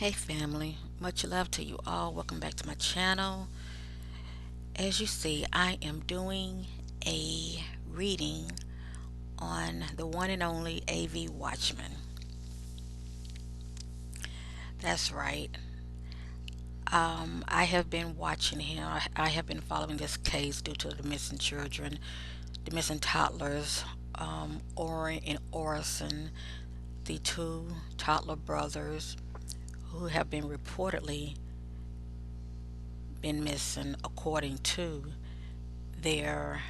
Hey family, much love to you all. Welcome back to my channel. As you see, I am doing a reading on the one and only AV Watchman. That's right. I have been watching him. I have been following this case due to the missing children, the missing toddlers, Orin and Orson, the two toddler brothers who have been reportedly been missing according to their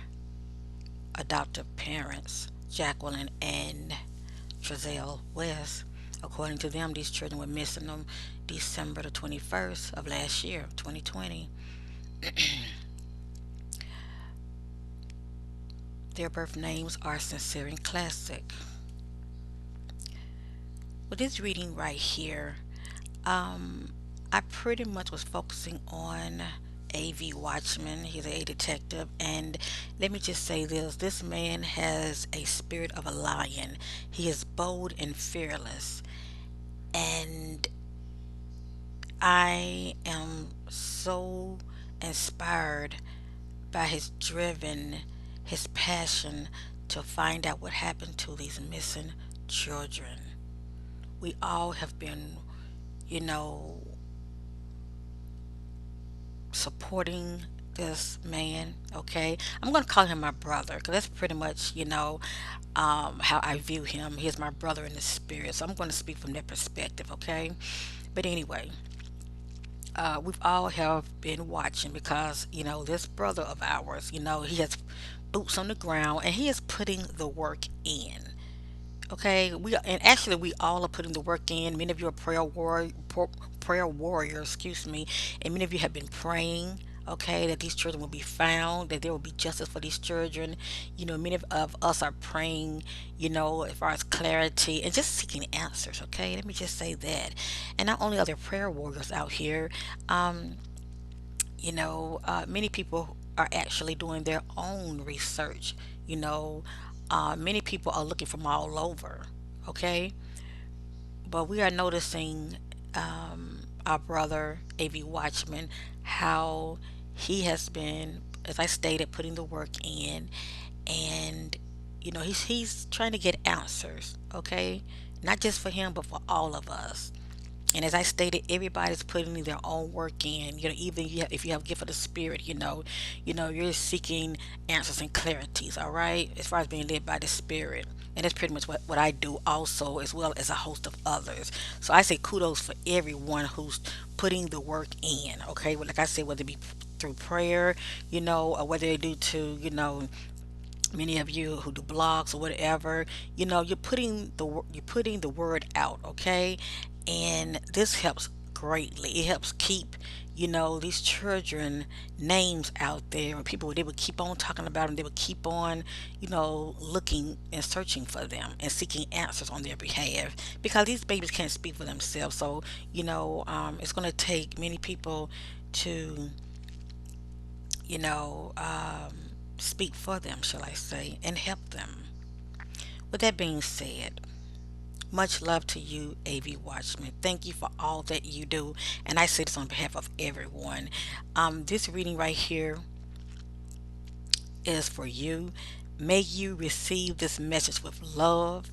adoptive parents, Jacqueline and Trezelle West. According to them, these children were missing on December the 21st of last year, 2020. Their birth names are sincere and classic. With this reading right here, um, I pretty much was focusing on AV Watchman. He's a detective, and let me just say this man has a spirit of a lion. He is bold and fearless, and I am so inspired by his passion to find out what happened to these missing children. We all have been, you know, supporting this man. Okay, I'm gonna call him my brother because that's pretty much, how I view him. He's my brother in the spirit, so I'm going to speak from that perspective. Okay, but anyway, we've all have been watching because this brother of ours, he has boots on the ground and he is putting the work in. Okay, and actually we all are putting the work in. Many of you are prayer warriors, excuse me, and many of you have been praying. Okay, that these children will be found, that there will be justice for these children. Many of us are praying, as far as clarity and just seeking answers. Okay, let me just say that. And not only are there prayer warriors out here, um, many people are actually doing their own research. You know, many people are looking from all over. Okay, but we are noticing our brother AV Watchman, how he has been, as I stated, putting the work in, and he's trying to get answers. Okay, not just for him, but for all of us. And as I stated, everybody's putting their own work in. Even if you have gift of the spirit, you're seeking answers and clarities. All right, as far as being led by the spirit, and that's pretty much what I do also, as well as a host of others. So I say kudos for everyone who's putting the work in. Okay, well, like I said, whether it be through prayer, or whether they do to, many of you who do blogs or whatever, you're putting the word out. Okay, and this helps greatly. It helps keep these children names out there, and people, they would keep on talking about them. They would keep on looking and searching for them and seeking answers on their behalf, because these babies can't speak for themselves. So it's going to take many people to you know um, speak for them, shall I say, and help them. With that being said, much love to you, AV Watchman. Thank you for all that you do. And I say this on behalf of everyone. This reading right here is for you. May you receive this message with love.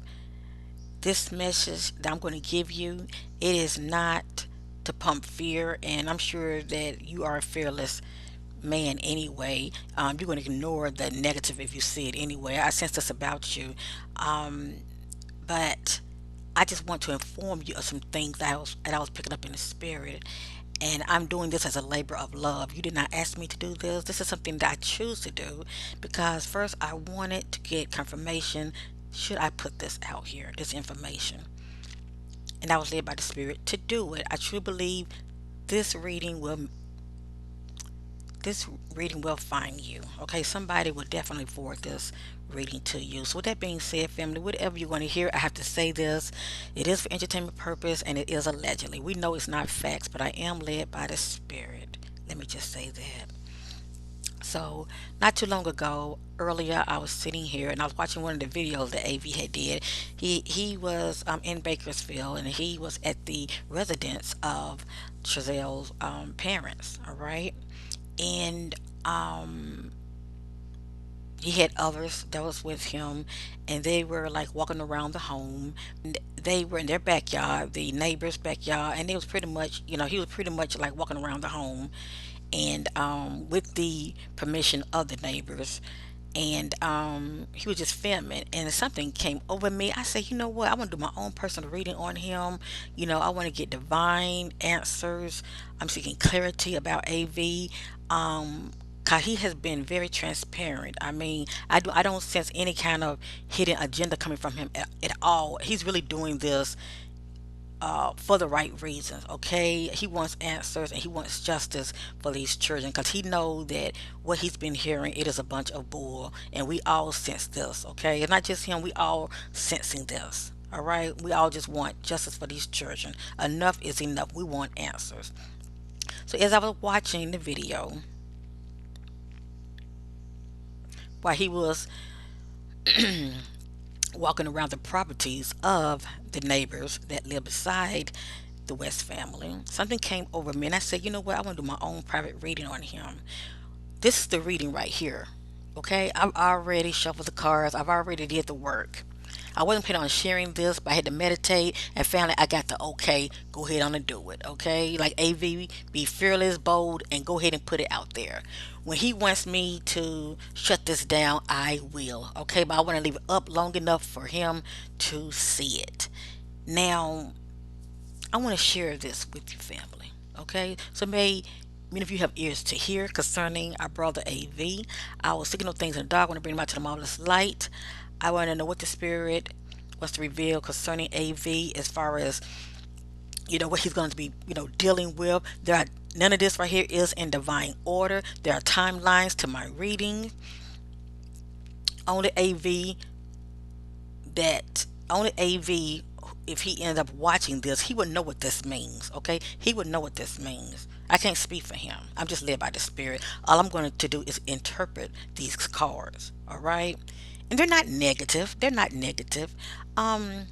This message that I'm going to give you, it is not to pump fear. And I'm sure that you are a fearless man anyway. You're going to ignore the negative if you see it anyway. I sense this about you. Um, but I just want to inform you of some things that I was picking up in the spirit. And I'm doing this as a labor of love. You did not ask me to do this. This is something that I choose to do because first I wanted to get confirmation. Should I put this out here, this information? And I was led by the Spirit to do it. I truly believe this reading will this reading will find you. Okay, somebody will definitely forward this reading to you. So with that being said, family, whatever you're going to hear, I have to say this. It is for entertainment purpose and it is allegedly. We know it's not facts, but I am led by the spirit. Let me just say that. So, not too long ago, earlier, I was sitting here and I was watching one of the videos that AV had did. He was in Bakersfield and he was at the residence of Chazelle's parents. All right, and he had others that was with him, and they were like walking around the home. They were in their backyard, the neighbor's backyard, and it was pretty much, he was pretty much like walking around the home, and with the permission of the neighbors. And he was just filming, and something came over me. I said, you know what? I want to do my own personal reading on him. I want to get divine answers. I'm seeking clarity about AV. Cause he has been very transparent. I mean, I don't sense any kind of hidden agenda coming from him at all. He's really doing this for the right reasons. Okay, he wants answers and he wants justice for these children because he knows that what he's been hearing, it is a bunch of bull, and we all sense this. Okay, it's not just him. We all sensing this. All right, we all just want justice for these children. Enough is enough. We want answers. So as I was watching the video, while he was walking around the properties of the neighbors that live beside the West family, something came over me and I said, you know what, I want to do my own private reading on him. This is the reading right here. Okay, I've already shuffled the cards, I've already did the work. I wasn't planning on sharing this, but I had to meditate and finally I got the okay, go ahead on and do it. Okay, like AV, be fearless, bold, and go ahead and put it out there. When he wants me to shut this down, I will. Okay, but I want to leave it up long enough for him to see it. Now, I want to share this with you, family. Okay, so many of you have ears to hear concerning our brother AV. I will signal things in the dark. I want to bring them out to the marvelous light. I want to know what the spirit wants to reveal concerning AV as far as what he's going to be dealing with. There are none of this right here is in divine order. There are timelines to my reading. Only AV only AV, if he ends up watching this, he would know what this means. Okay, he would know what this means. I can't speak for him. I'm just led by the spirit. All I'm going to do is interpret these cards. All right, and they're not negative. They're not negative. Um,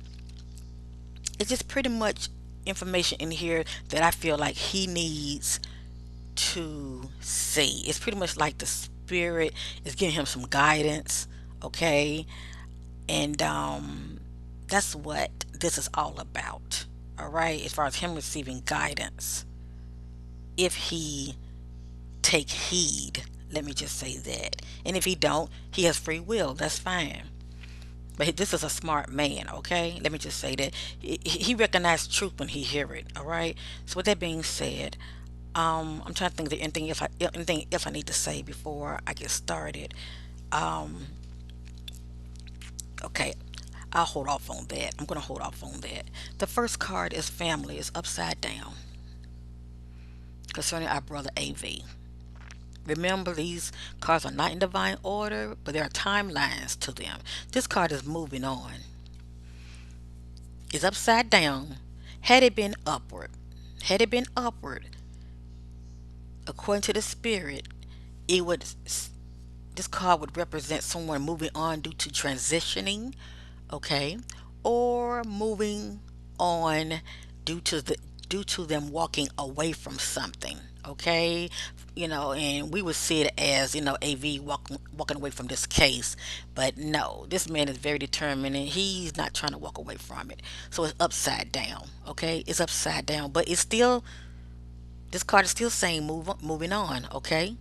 it's just pretty much information in here that I feel like he needs to see. It's pretty much like the spirit is giving him some guidance. Okay, and that's what this is all about. All right, as far as him receiving guidance, if he take heed, let me just say that. And if he don't, he has free will. That's fine. But this is a smart man. Okay, let me just say that he recognizes truth when he hear it. All right. So with that being said, I'm trying to think of anything else I need to say before I get started. Um, okay, I'll hold off on that. I'm going to hold off on that. The first card is family. It's upside down concerning our brother AV. Remember, these cards are not in divine order, but there are timelines to them. This card is moving on. It's upside down. Had it been upward, had it been upward, according to the spirit, it would. This card would represent someone moving on due to transitioning, okay, or moving on due to them walking away from something, okay. And we would see it as AV walking away from this case, but no, this man is very determined and he's not trying to walk away from it. So it's upside down, okay. It's upside down, but it's still, this card is still saying moving on, okay.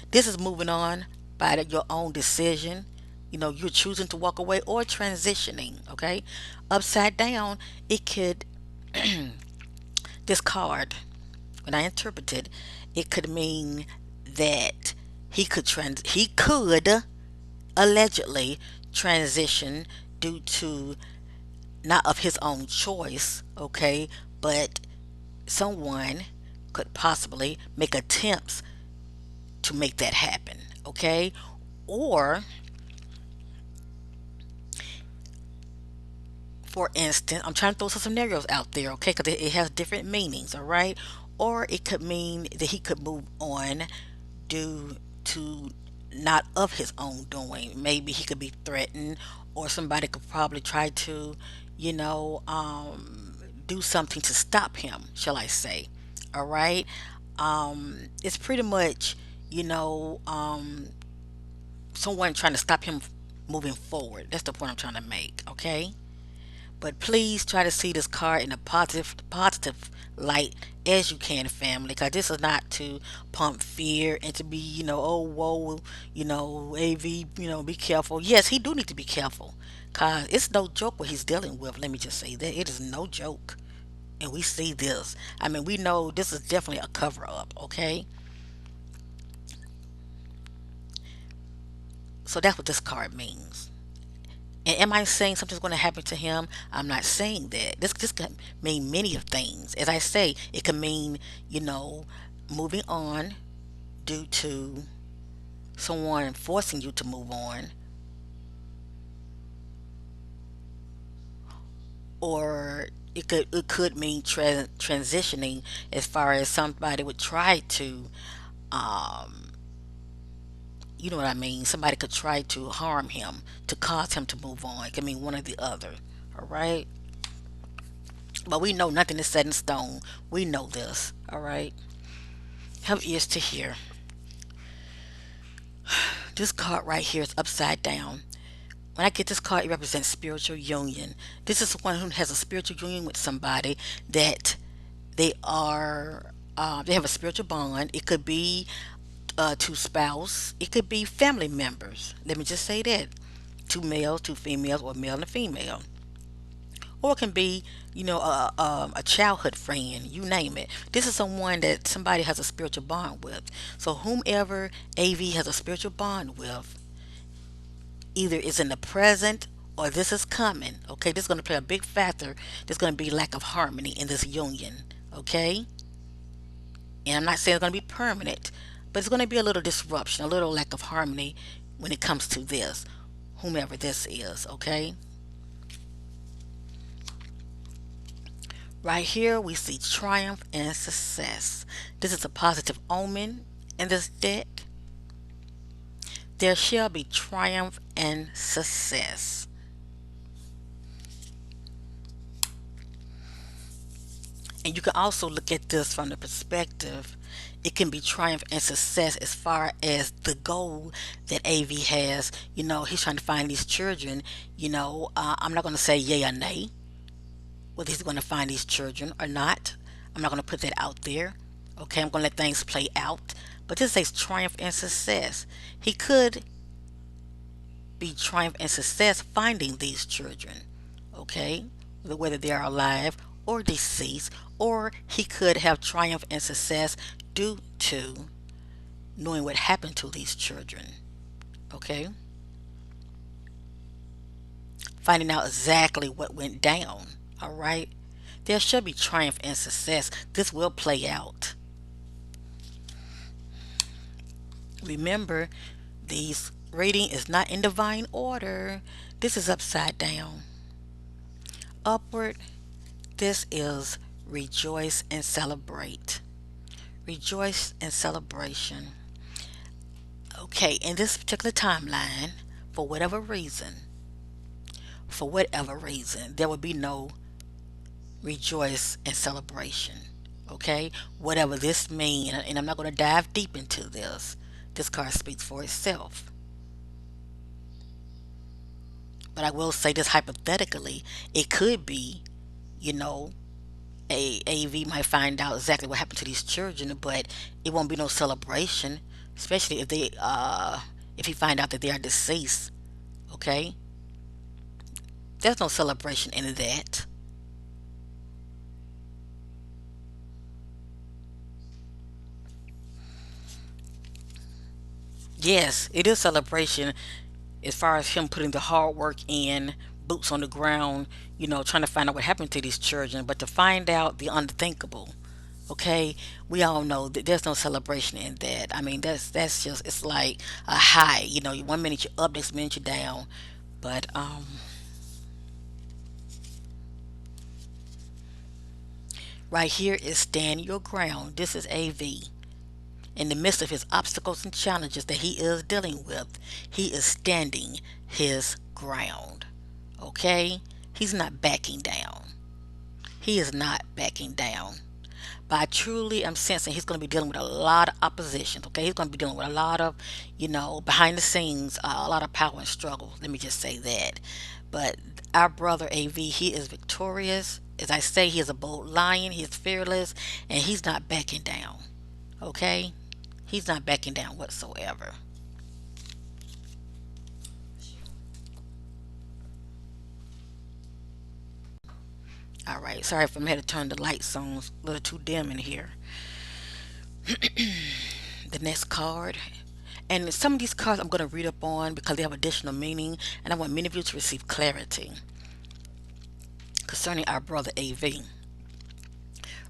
This is moving on by your own decision. You're choosing to walk away or transitioning, okay? Upside down, it could, this card, when I interpret it, it could mean that he could allegedly transition due to not of his own choice, okay, but someone could possibly make attempts to make that happen, okay? Or, for instance, I'm trying to throw some scenarios out there, okay? Because it has different meanings, all right? Or it could mean that he could move on due to not of his own doing. Maybe he could be threatened, or somebody could probably try to, you know, do something to stop him, shall I say. All right. It's pretty much, you know, someone trying to stop him moving forward. That's the point I'm trying to make. Okay. But please try to see this card in a positive light as you can, family, because this is not to pump fear and to be, oh, whoa, AV, be careful. Yes, he do need to be careful, because it's no joke what he's dealing with. Let me just say that it is no joke. And we see this. I mean, we know this is definitely a cover up, okay? So that's what this card means. And am I saying something's going to happen to him? I'm not saying that. This can mean many of things. As I say, it can mean, you know, moving on due to someone forcing you to move on, or it could mean transitioning, as far as somebody would try to, um, you know what I mean. Somebody could try to harm him to cause him to move on. It can mean one or the other. All right. But we know nothing is set in stone. We know this. All right. Have ears to hear. This card right here is upside down. When I get this card, it represents spiritual union. This is someone who has a spiritual union with somebody that they have a spiritual bond. It could be two spouse. It could be family members. Let me just say that. Two males, two females, or male and a female. Or it can be, a childhood friend, you name it. This is someone that somebody has a spiritual bond with. So whomever AV has a spiritual bond with, either is in the present or this is coming. Okay, this is going to play a big factor. There's going to be lack of harmony in this union. Okay, and I'm not saying it's going to be permanent, but it's going to be a little disruption, a little lack of harmony when it comes to this, whomever this is. Okay, right here we see triumph and success. This is a positive omen in this deck. There shall be triumph and success. And you can also look at this from the perspective, it can be triumph and success as far as the goal that AV has. He's trying to find these children. I'm not going to say yay or nay whether he's going to find these children or not. I'm not going to put that out there. Okay, I'm going to let things play out. But this says triumph and success. He could be triumph and success finding these children. Okay, whether they are alive or deceased, or he could have triumph and success due to knowing what happened to these children. Okay, finding out exactly what went down. All right, there should be triumph and success. This will play out. Remember, these reading is not in divine order. This is upside down. Upward, this is rejoice and celebrate. Rejoice and celebration. Okay, in this particular timeline, for whatever reason, there will be no rejoice and celebration. Okay, whatever this means, and I'm not going to dive deep into this. This card speaks for itself. But I will say this hypothetically, it could be, you know, a AV might find out exactly what happened to these children, but it won't be no celebration, especially if he find out that they are deceased. Okay, there's no celebration in that. Yes, it is celebration as far as him putting the hard work in, boots on the ground, trying to find out what happened to these children, but to find out the unthinkable. Okay, we all know that there's no celebration in that. I mean, that's just, it's like a high. One minute you're up, next minute you're down. But right here is stand your ground. This is AV. In the midst of his obstacles and challenges that he is dealing with, he is standing his ground. Okay? He's not backing down. He is not backing down. But I truly am sensing he's going to be dealing with a lot of opposition. Okay, he's going to be dealing with a lot of, behind the scenes, a lot of power and struggle. Let me just say that. But our brother AV, he is victorious. As I say, he is a bold lion. He is fearless, and he's not backing down. Okay, he's not backing down whatsoever. All right, sorry if I'm had to turn the lights on. It's a little too dim in here. The next card. And some of these cards I'm going to read up on because they have additional meaning, and I want many of you to receive clarity concerning our brother AV.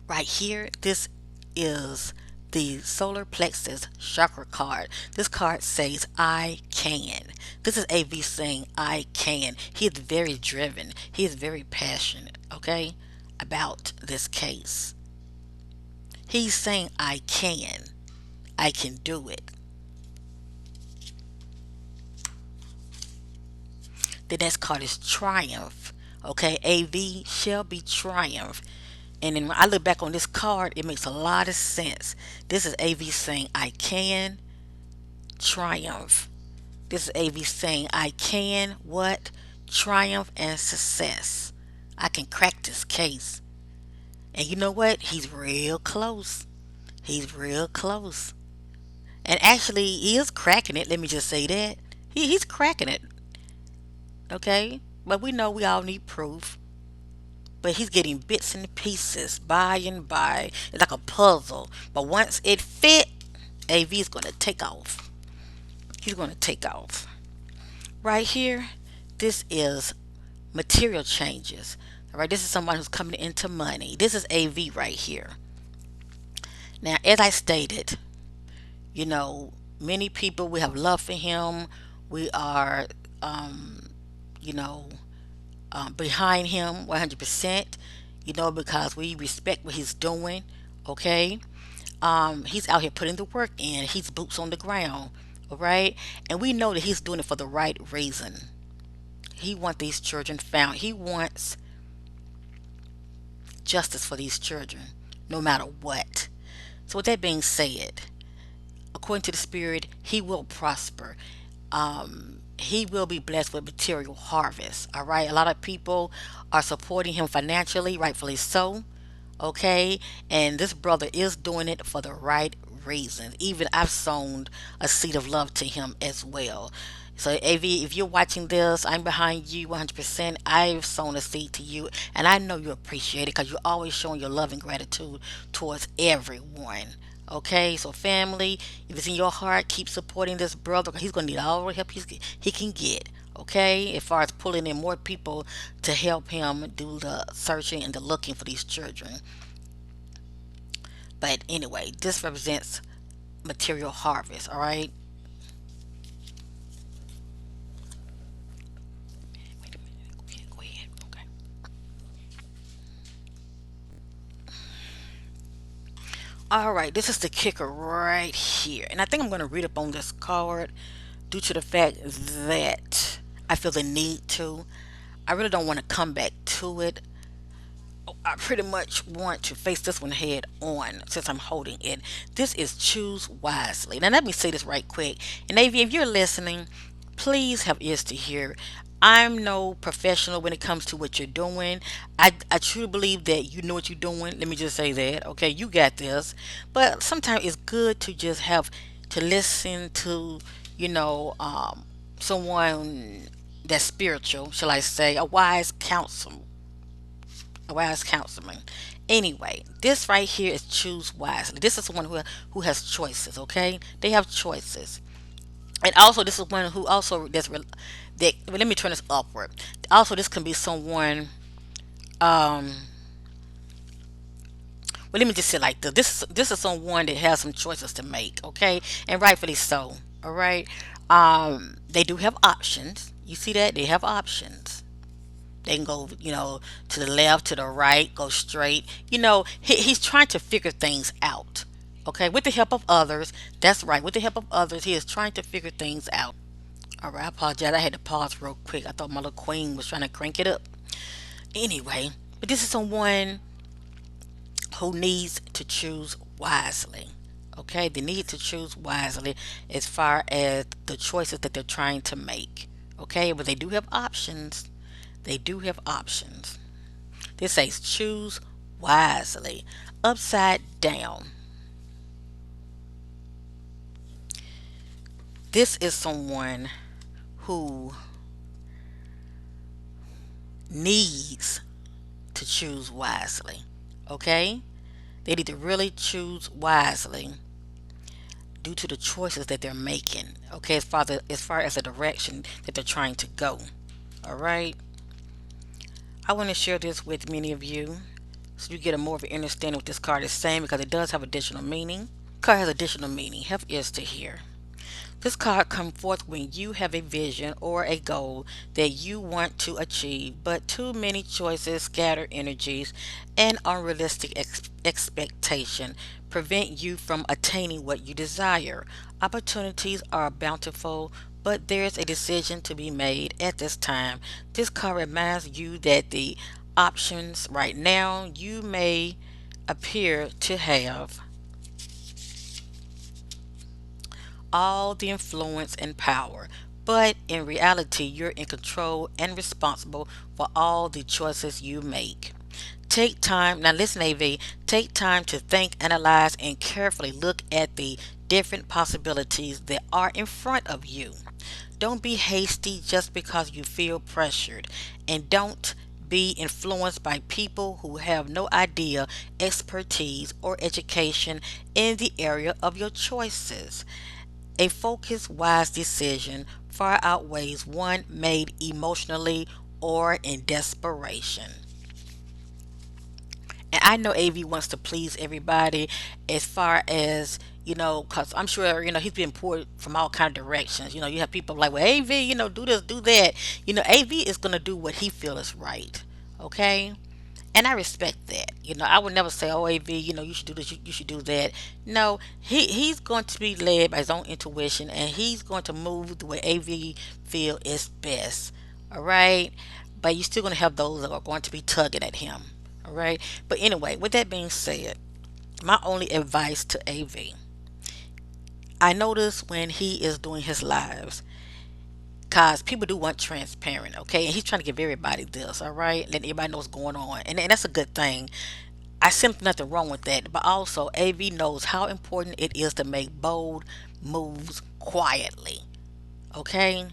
Right here, this is the solar plexus chakra card. This card says, I can. This is AV saying, I can. He is very driven, he is very passionate, okay, about this case. He's saying, I can do it. The next card is triumph. Okay, AV shall be triumph. And then when I look back on this card, it makes a lot of sense. This is AV saying, I can triumph. This is AV saying, I can what? Triumph and success. I can crack this case. And you know what? He's real close. He's real close. And actually, he is cracking it. Let me just say that. He's cracking it. Okay? But we know we all need proof. But he's getting bits and pieces by and by. It's like a puzzle. But once it fit, AV is going to take off. He's going to take off. Right here, this is material changes. All right, this is someone who's coming into money. This is AV right here. Now, as I stated, you know, many people, we have love for him. We are, you know, behind him 100%, because we respect what he's doing, okay? He's out here putting the work in. He's boots on the ground, all right? And we know that he's doing it for the right reason. He wants these children found. He wants justice for these children, no matter what. So with that being said, according to the Spirit, he will prosper. He will be blessed with material harvest. All right. A lot of people are supporting him financially, rightfully so. Okay. And this brother is doing it for the right reasons. Even I've sown a seed of love to him as well. So, AV, if you're watching this, I'm behind you 100%. I've sown a seed to you, and I know you appreciate it because you're always showing your love and gratitude towards everyone. Okay, so family, if it's in your heart, keep supporting this brother. He's going to need all the help he can get. Okay, as far as pulling in more people to help him do the searching and the looking for these children. But anyway, this represents material harvest. All right. Wait a minute. Okay, go ahead. Okay. All right, this is the kicker right here. And I think I'm going to read up on this card due to the fact that I feel the need to. I really don't want to come back to it. I pretty much want to face this one head on since I'm holding it. This is choose wisely. Now, let me say this right quick. And if you're listening, please have ears to hear. I'm no professional when it comes to what you're doing. I truly believe that you know what you're doing. Let me just say that. Okay, you got this. But sometimes it's good to just have to listen to, you know, someone that's spiritual, shall I say, a wise councilman. Anyway, this right here is choose wisely. This is someone who has choices. Okay, they have choices, and also this is one who also that. Well, let me turn this upward. Also, this can be someone. Um, well, let me just say it like this. This is someone that has some choices to make. Okay, and rightfully so. All right. They do have options. You see that they have options. They can go, to the left, to the right, go straight. He's trying to figure things out. Okay, with the help of others. That's right. With the help of others, he is trying to figure things out. All right, I apologize. I had to pause real quick. I thought my little queen was trying to crank it up. Anyway, but this is someone who needs to choose wisely. Okay, they need to choose wisely as far as the choices that they're trying to make. Okay, but they do have options. They do have options. This says choose wisely. Upside down. This is someone who needs to choose wisely. Okay? They need to really choose wisely due to the choices that they're making. Okay, as far as the direction that they're trying to go. All right. I want to share this with many of you so you get a more of an understanding what this card is saying because it does have additional meaning. Card has additional meaning. Have ears to hear. This card comes forth when you have a vision or a goal that you want to achieve, but too many choices, scattered energies, and unrealistic expectation prevent you from attaining what you desire. Opportunities are bountiful, but there's a decision to be made at this time. This card reminds you that the options right now you may appear to have all the influence and power, but in reality, you're in control and responsible for all the choices you make. Take time, now listen, AV, take time to think, analyze, and carefully look at the different possibilities that are in front of you. Don't be hasty just because you feel pressured, and don't be influenced by people who have no idea, expertise, or education in the area of your choices. A focused, wise decision far outweighs one made emotionally or in desperation. And I know AV wants to please everybody as far as, because I'm sure, he's being poured from all kind of directions. You have people like, well, AV, do this, do that. AV is going to do what he feels is right. Okay? And I respect that. I would never say, "Oh, AV, you should do this, you should do that." No, he's going to be led by his own intuition, and he's going to move the way AV feel is best. All right, but you're still going to have those that are going to be tugging at him. All right, but anyway, with that being said, my only advice to AV, I notice when he is doing his lives, cause people do want transparent, okay? And he's trying to give everybody this, all right? Letting everybody know what's going on. And that's a good thing. I simply nothing wrong with that. But also AV knows how important it is to make bold moves quietly. Okay?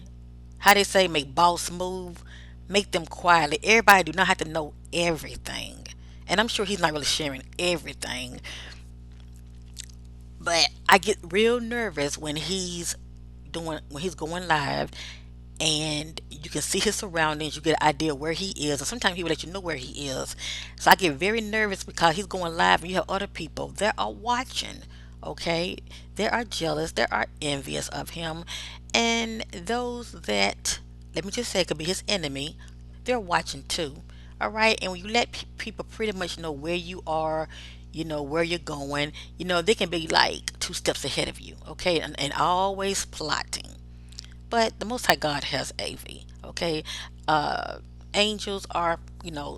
How they say make boss move, make them quietly. Everybody do not have to know everything. And I'm sure he's not really sharing everything. But I get real nervous when he's going live and you can see his surroundings, you get an idea where he is, and sometimes he will let you know where he is. So I get very nervous because he's going live and you have other people that are watching. Okay, they are jealous, they are envious of him, and those that, let me just say, could be his enemy, they're watching too. All right, and when you let people pretty much know where you are, where you're going, they can be like two steps ahead of you. Okay, and always plotting. But the Most High God has AV. Okay, uh, angels are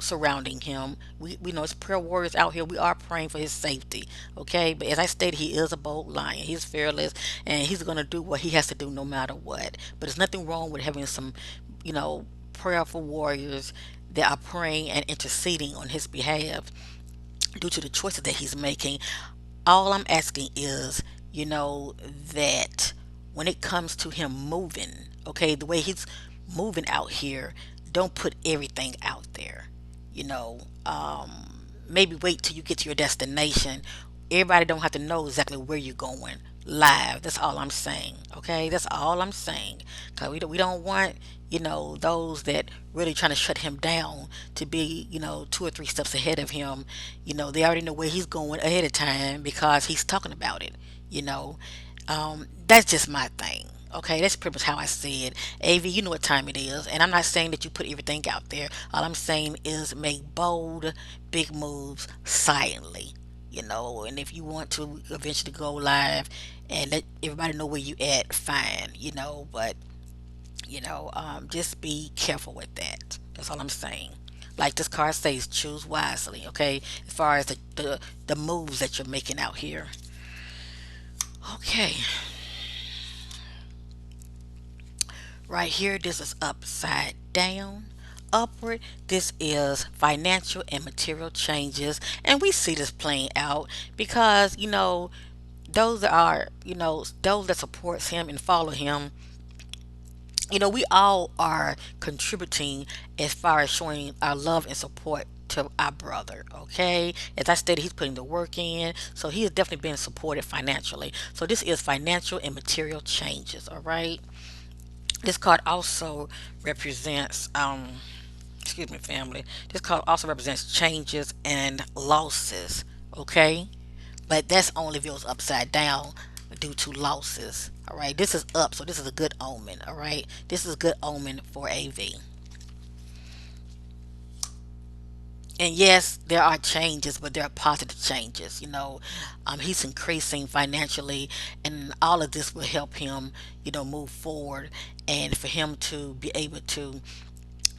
surrounding him. We know it's prayer warriors out here. We are praying for his safety. Okay, but as I stated, he is a bold lion. He's fearless, and he's gonna do what he has to do no matter what. But there's nothing wrong with having some, prayerful warriors that are praying and interceding on his behalf due to the choices that he's making. All I'm asking is, that when it comes to him moving, okay, the way he's moving out here, don't put everything out there. You know, maybe wait till you get to your destination. Everybody don't have to know exactly where you're going live. That's all I'm saying. Okay, that's all I'm saying. Cause we don't want those that really trying to shut him down to be 2 or 3 steps ahead of him. They already know where he's going ahead of time because he's talking about it. You know, that's just my thing. Okay, that's pretty much how I see it. AV, you know what time it is, and I'm not saying that you put everything out there. All I'm saying is make bold, big moves silently. And if you want to eventually go live and let everybody know where you at, fine, but just be careful with that. That's all I'm saying. Like this card says, choose wisely, okay? As far as the moves that you're making out here. Okay, right here, this is upside down. Upward, this is financial and material changes. And we see this playing out because, those that supports him and follow him, we all are contributing as far as showing our love and support to our brother. Okay, as I stated, he's putting the work in, so he is definitely being supported financially. So this is financial and material changes. All right. This card also represents excuse me, family. This card also represents changes and losses. Okay, but that's only if it was upside down due to losses. All right, this is up, so this is a good omen. All right, this is a good omen for AV. And yes, there are changes, but there are positive changes. He's increasing financially, and all of this will help him, move forward, and for him to be able to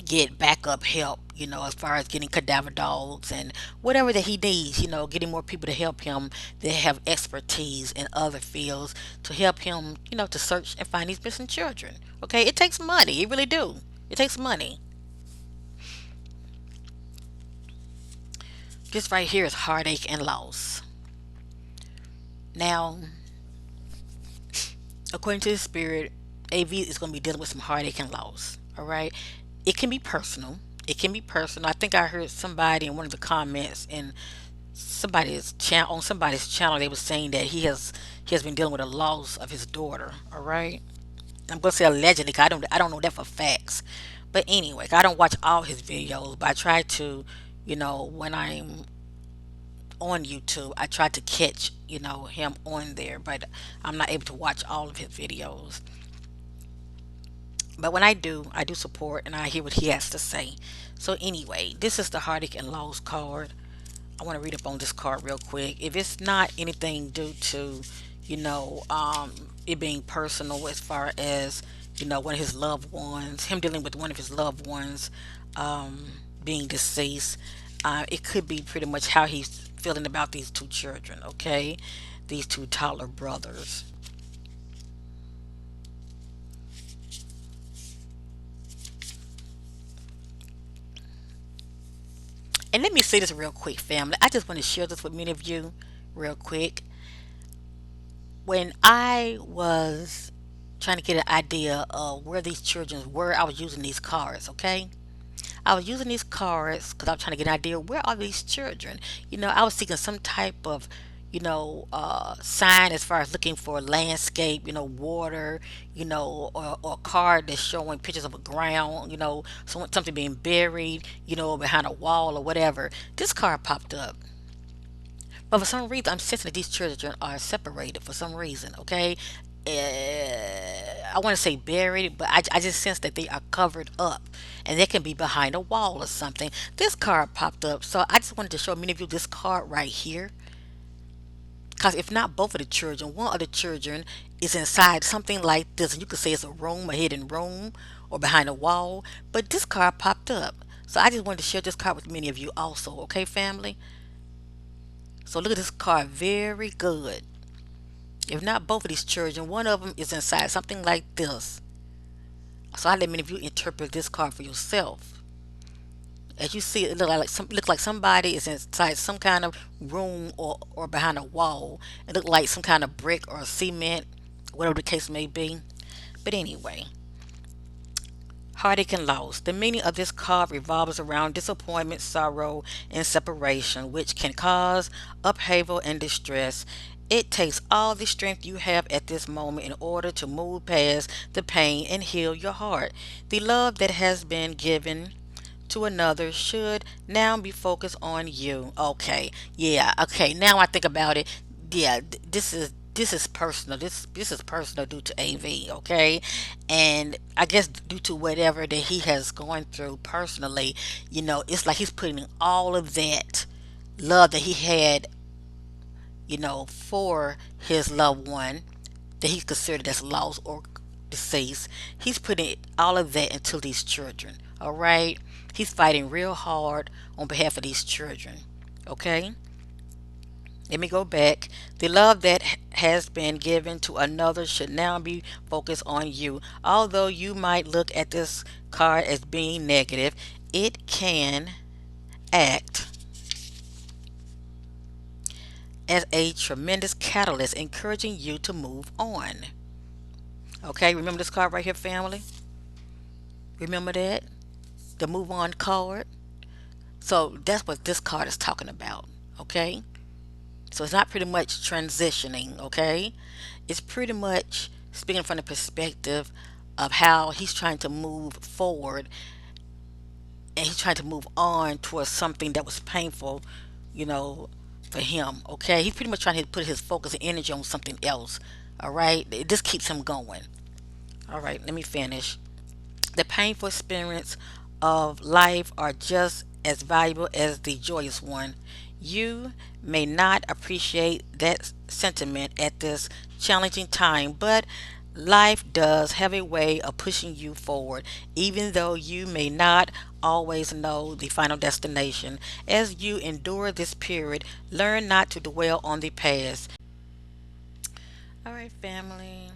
get backup help, as far as getting cadaver dogs and whatever that he needs, getting more people to help him that have expertise in other fields to help him, to search and find these missing children. Okay, it takes money, it really do. It takes money. This right here is heartache and loss. Now, according to the spirit, AV is going to be dealing with some heartache and loss. All right, it can be personal. It can be personal. I think I heard somebody in one of the comments in somebody's channel, they were saying that he has been dealing with a loss of his daughter. All right, I'm gonna say allegedly 'cause I don't know that for facts, but anyway, I don't watch all his videos, but I try to, when I'm on YouTube, I try to catch him on there, but I'm not able to watch all of his videos. But when I do support and I hear what he has to say. So anyway, this is the heartache and loss card. I want to read up on this card real quick. If it's not anything due to, you know, um, it being personal as far as, one of his loved ones, him dealing with one of his loved ones um, being deceased, it could be pretty much how he's feeling about these two children, okay? These two toddler brothers. And let me say this real quick, family. I just want to share this with many of you real quick. When I was trying to get an idea of where these children were, I was using these cards, okay? I was using these cards because I was trying to get an idea where are these children. I was seeking some type of, sign as far as looking for landscape, water, or a card that's showing pictures of a ground, something being buried, behind a wall or whatever. This card popped up. But for some reason, I'm sensing that these children are separated for some reason, okay? I want to say buried, but I just sense that they are covered up and they can be behind a wall or something. This card popped up, so I just wanted to show many of you this card right here. Because if not both of the children, one of the children is inside something like this, and you could say it's a room, a hidden room, or behind a wall. But this card popped up. So I just wanted to share this card with many of you also, okay, family? So look at this card, very good. If not both of these children, one of them is inside something like this. So I let many of you interpret this card for yourself. As you see, it look like somebody is inside some kind of room or behind a wall. It looked like some kind of brick or cement, whatever the case may be. But anyway, heartache and loss. The meaning of this card revolves around disappointment, sorrow, and separation, which can cause upheaval and distress. It takes all the strength you have at this moment in order to move past the pain and heal your heart. The love that has been given to another should now be focused on you. Okay, yeah, okay. Now I think about it. Yeah, this is personal. This is personal due to AV. Okay, and I guess due to whatever that he has gone through personally, it's like he's putting all of that love that he had for his loved one that he's considered as lost or deceased. He's putting all of that into these children. All right. He's fighting real hard on behalf of these children. Okay. Let me go back. The love that has been given to another should now be focused on you. Although you might look at this card as being negative, it can act as a tremendous catalyst encouraging you to move on. Okay, remember this card right here, family? Remember that? The move on card? So that's what this card is talking about. Okay? So it's not pretty much transitioning, okay? It's pretty much speaking from the perspective of how he's trying to move forward and he's trying to move on towards something that was painful, you know, for him, okay? He's pretty much trying to put his focus and energy on something else, all right? It just keeps him going. All right, let me finish. The painful experience of life are just as valuable as the joyous one. You may not appreciate that sentiment at this challenging time, but life does have a way of pushing you forward, even though you may not always know the final destination. As you endure this period, learn not to dwell on the past. All right, family.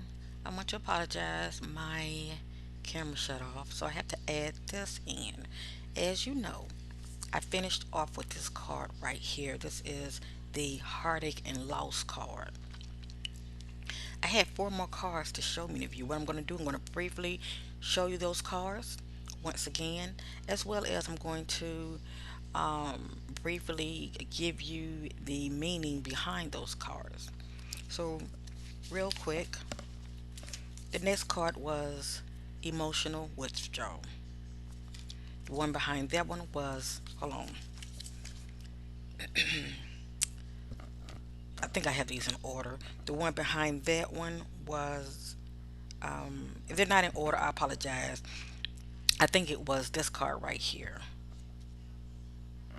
I want to apologize. My camera shut off, so I have to add this in. As you know, I finished off with this card right here. This is the Heartache and Loss card. I had four more cards to show many of you. What I'm going to do, I'm going to briefly show you those cards once again, as well as I'm going to briefly give you the meaning behind those cards. So, real quick, the next card was emotional withdrawal. The one behind that one was, hold on, I think I have these in order. The one behind that one was, if they're not in order, I apologize. I think it was this card right here.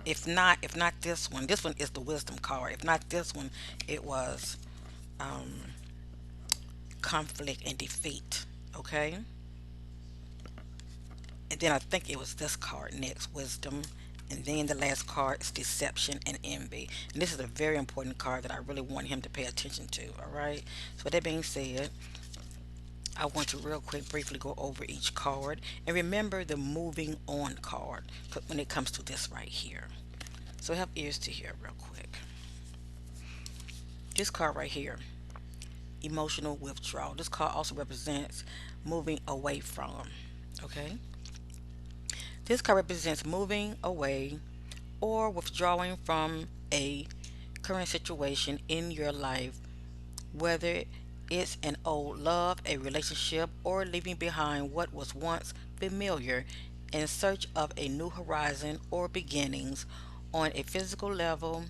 If not this one is the wisdom card. If not this one, it was um, conflict and defeat. Okay, and then I think it was this card next, wisdom, and then the last card is deception and envy. And this is a very important card that I really want him to pay attention to. All right. So with that being said, I want to real quick briefly go over each card and remember the moving on card when it comes to this right here. So have ears to hear real quick. This card right here, emotional withdrawal. This card also represents moving away from. Okay. This card represents moving away or withdrawing from a current situation in your life, whether it's an old love, a relationship, or leaving behind what was once familiar in search of a new horizon or beginnings. On a physical level,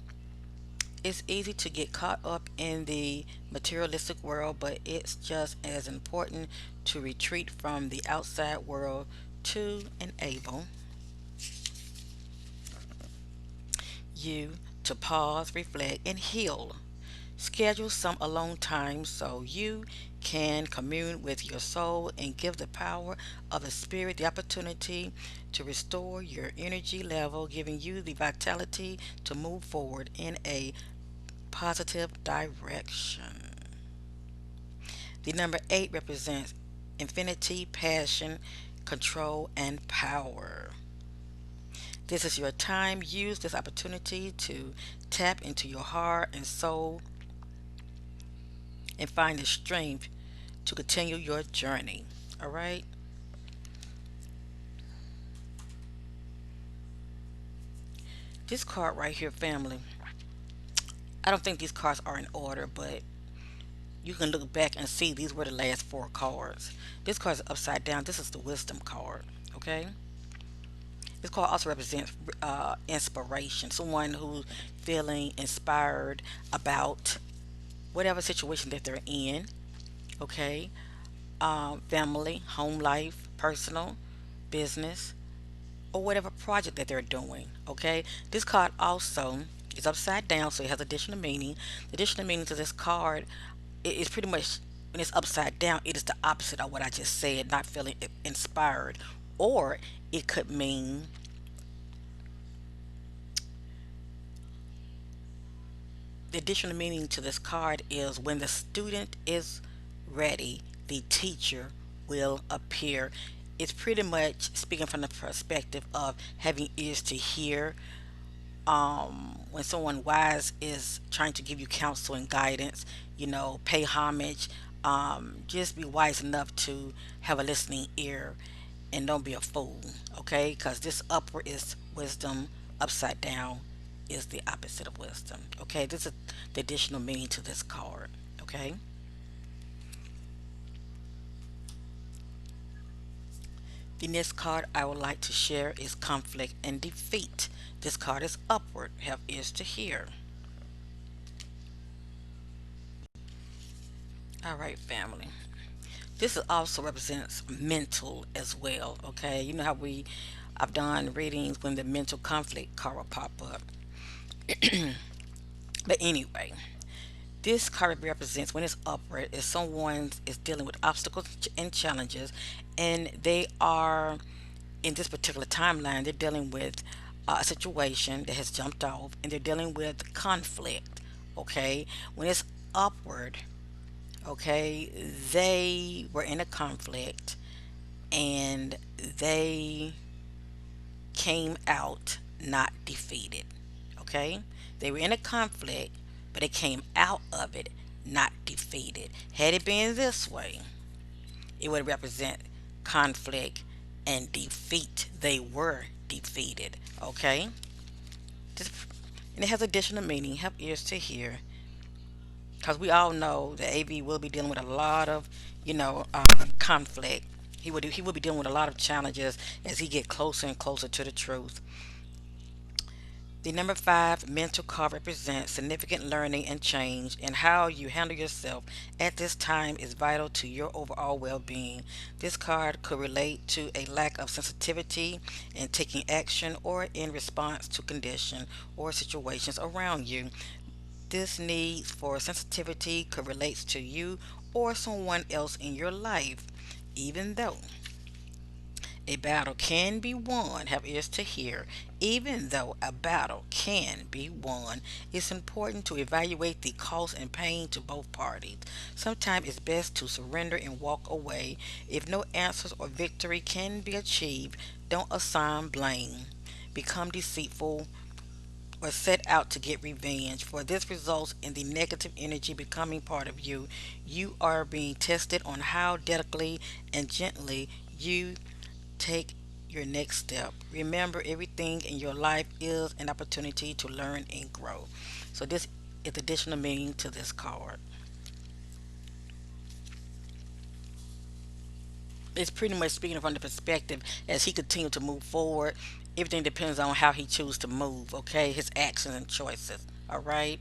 it's easy to get caught up in the materialistic world, but it's just as important to retreat from the outside world to enable you to pause, reflect, and heal. Schedule some alone time so you can commune with your soul and give the power of the spirit the opportunity to restore your energy level, giving you the vitality to move forward in a positive direction. The number 8 represents infinity, passion, control, and power. This is your time. Use this opportunity to tap into your heart and soul and find the strength to continue your journey. All right. This card right here, family. I don't think these cards are in order, but you can look back and see these were the last four cards. This card is upside down. This is the wisdom card. Okay. This card also represents inspiration. Someone who's feeling inspired about whatever situation that they're in. Okay. Family, home life, personal, business, or whatever project that they're doing. Okay, this card also It's upside down, so it has additional meaning. The additional meaning to this card is pretty much when it's upside down, it is the opposite of what I just said, not feeling inspired. Or it could mean the additional meaning to this card is when the student is ready, the teacher will appear. It's pretty much speaking from the perspective of having ears to hear. When someone wise is trying to give you counsel and guidance, pay homage. Just be wise enough to have a listening ear and don't be a fool, okay? Because this upward is wisdom, upside down is the opposite of wisdom, okay? This is the additional meaning to this card, okay? The next card I would like to share is conflict and defeat. This card is upward, have ears to hear. All right, family. This also represents mental as well, okay? You know how I've done readings when the mental conflict card will pop up. But anyway, this card represents when it's upward is someone is dealing with obstacles and challenges, and they are in this particular timeline. They're dealing with a situation that has jumped off, and they're dealing with conflict. Okay, when it's upward, okay, they were in a conflict and they came out not defeated. Okay? They were in a conflict, but they came out of it not defeated. Had it been this way, it would represent conflict and defeat. They were defeated. Okay? Just, and it has additional meaning. Have ears to hear. Because we all know that AV will be dealing with a lot of, conflict. He will be dealing with a lot of challenges as he get closer and closer to the truth. The number five mental card represents significant learning and change, and how you handle yourself at this time is vital to your overall well being. This card could relate to a lack of sensitivity in taking action or in response to conditions or situations around you. This need for sensitivity could relate to you or someone else in your life, even though a battle can be won, have ears to hear. Even though a battle can be won, it's important to evaluate the cost and pain to both parties. Sometimes it's best to surrender and walk away. If no answers or victory can be achieved, don't assign blame, become deceitful, or set out to get revenge, for this results in the negative energy becoming part of you. You are being tested on how delicately and gently you take your next step. Remember, everything in your life is an opportunity to learn and grow. So this is additional meaning to this card. It's pretty much speaking from the perspective as he continues to move forward. Everything depends on how he chooses to move, okay? His actions and choices. All right?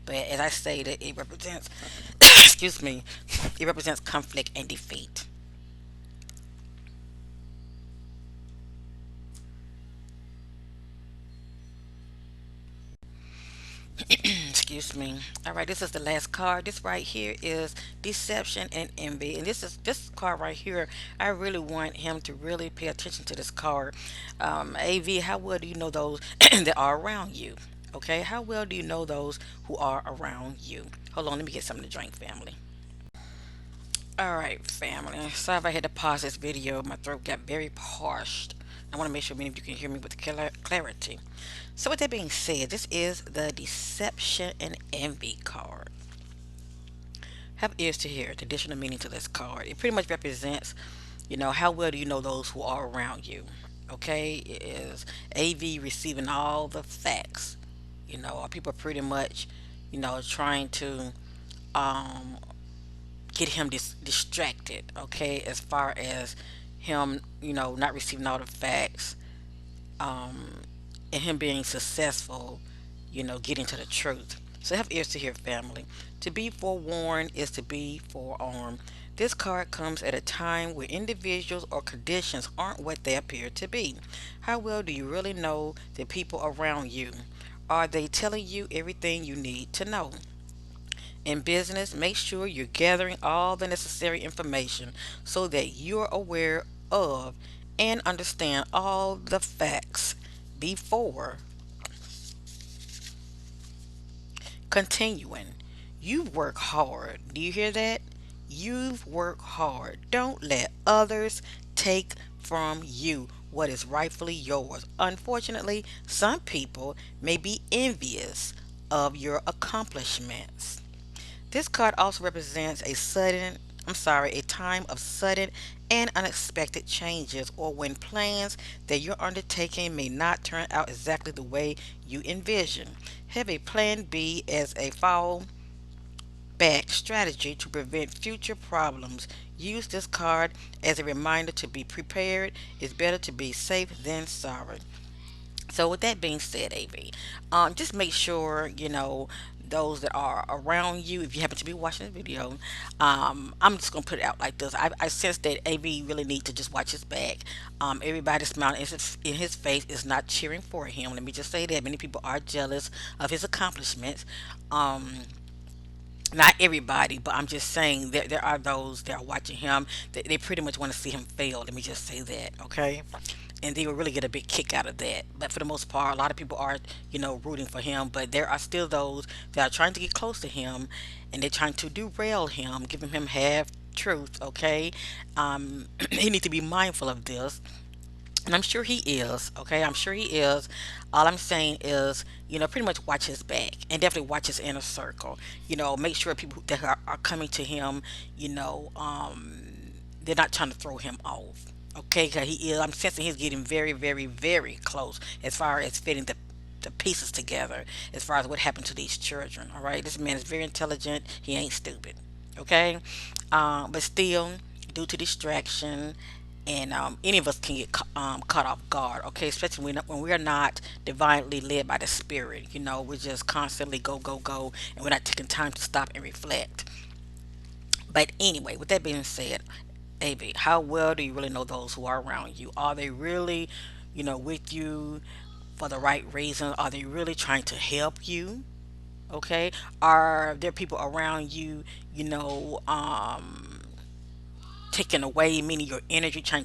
But as I stated, it represents excuse me, it represents conflict and defeat. Excuse me. All right, this is the last card. This right here is deception and envy, and this card right here. I really want him to really pay attention to this card. Av, how well do you know those that are around you? Okay, how well do you know those who are around you? Hold on, let me get something to drink, family. All right, family. Sorry if I had to pause this video. My throat got very parched. I want to make sure many of you can hear me with clarity. So, with that being said, this is the Deception and Envy card. Have ears to hear the additional meaning to this card. It pretty much represents, how well do you know those who are around you? Okay, it is AV receiving all the facts. People pretty much, trying to um, get him distracted. Okay, as far as him, not receiving all the facts, um, and him being successful, getting to the truth. So have ears to hear, family. To be forewarned is to be forearmed. This card comes at a time where individuals or conditions aren't what they appear to be. How well do you really know the people around you? Are they telling you everything you need to know? In business, make sure you're gathering all the necessary information so that you're aware of and understand all the facts before continuing. You've worked hard. Do you hear that? You've worked hard. Don't let others take from you what is rightfully yours. Unfortunately, some people may be envious of your accomplishments. This card also represents a time of sudden and unexpected changes, or when plans that you're undertaking may not turn out exactly the way you envision. Have a plan B as a fallback strategy to prevent future problems. Use this card as a reminder to be prepared. It's better to be safe than sorry. So with that being said, AV, just make sure those that are around you. If you happen to be watching this video, I'm just gonna put it out like this. I sense that AV really need to just watch his back. Everybody smiling in his face is not cheering for him. Let me just say that many people are jealous of his accomplishments. Um, Not everybody, but I'm just saying that there are those that are watching him. They pretty much want to see him fail. Let me just say that, okay? And they will really get a big kick out of that. But for the most part, a lot of people are, rooting for him. But there are still those that are trying to get close to him, and they're trying to derail him, giving him half truth. Okay, he needs to be mindful of this, and I'm sure he is. Okay, I'm sure he is. All I'm saying is, pretty much watch his back and definitely watch his inner circle. Make sure people that are coming to him, you know, um, they're not trying to throw him off. Okay, because he is. I'm sensing he's getting very, very, very close as far as fitting the pieces together. As far as what happened to these children. All right, this man is very intelligent. He ain't stupid. Okay, but still, due to distraction, and any of us can get caught off guard. Okay, especially when we are not divinely led by the Spirit. We're just constantly go, go, go, and we're not taking time to stop and reflect. But anyway, with that being said, AB, how well do you really know those who are around you? Are they really, with you for the right reason? Are they really trying to help you? Okay. Are there people around you, taking away, meaning your energy, trying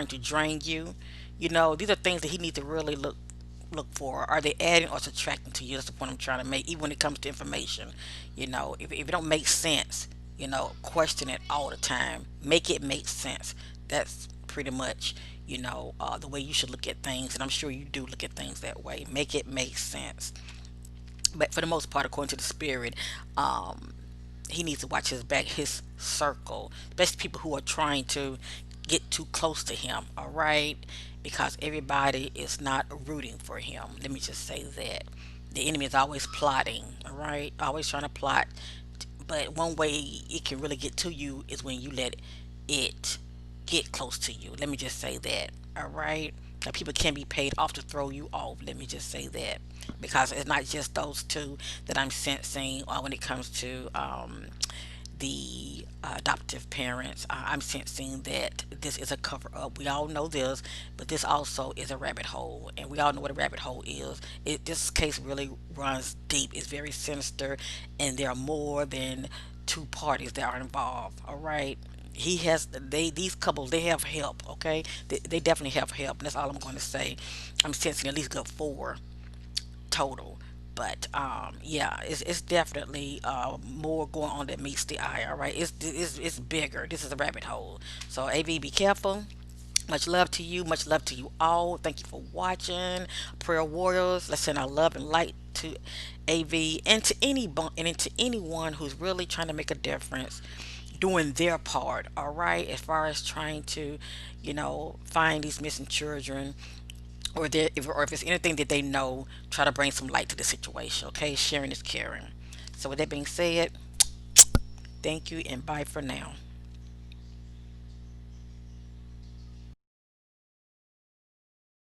to drain you? These are things that he needs to really look for. Are they adding or subtracting to you? That's the point I'm trying to make. Even when it comes to information, if it don't make sense, question it all the time. Make it make sense. That's pretty much the way you should look at things, and I'm sure you do look at things that way. Make it make sense. But for the most part, according to the Spirit, um, he needs to watch his back, his circle, especially people who are trying to get too close to him. All right, because everybody is not rooting for him. Let me just say that the enemy is always plotting. All right, always trying to plot. But one way it can really get to you is when you let it get close to you. Let me just say that. All right. Now, people can be paid off to throw you off. Let me just say that, because it's not just those two that I'm sensing when it comes to the adoptive parents. I'm sensing that this is a cover up. We all know this, but this also is a rabbit hole, and we all know what a rabbit hole is. This case really runs deep. It's very sinister, and there are more than two parties that are involved. All right. He has these couples, they have help. Okay, they definitely have help, and that's all I'm going to say. I'm sensing at least good four total. But yeah, it's definitely more going on that meets the eye. All right, it's bigger. This is a rabbit hole. So AV, be careful. Much love to you. Much love to you all. Thank you for watching. Prayer warriors. Let's send our love and light to AV and to and to anyone who's really trying to make a difference, doing their part. All right, as far as trying to, find these missing children, or if it's anything that they know, try to bring some light to the situation. Okay, sharing is caring. So with that being said, thank you and bye for now.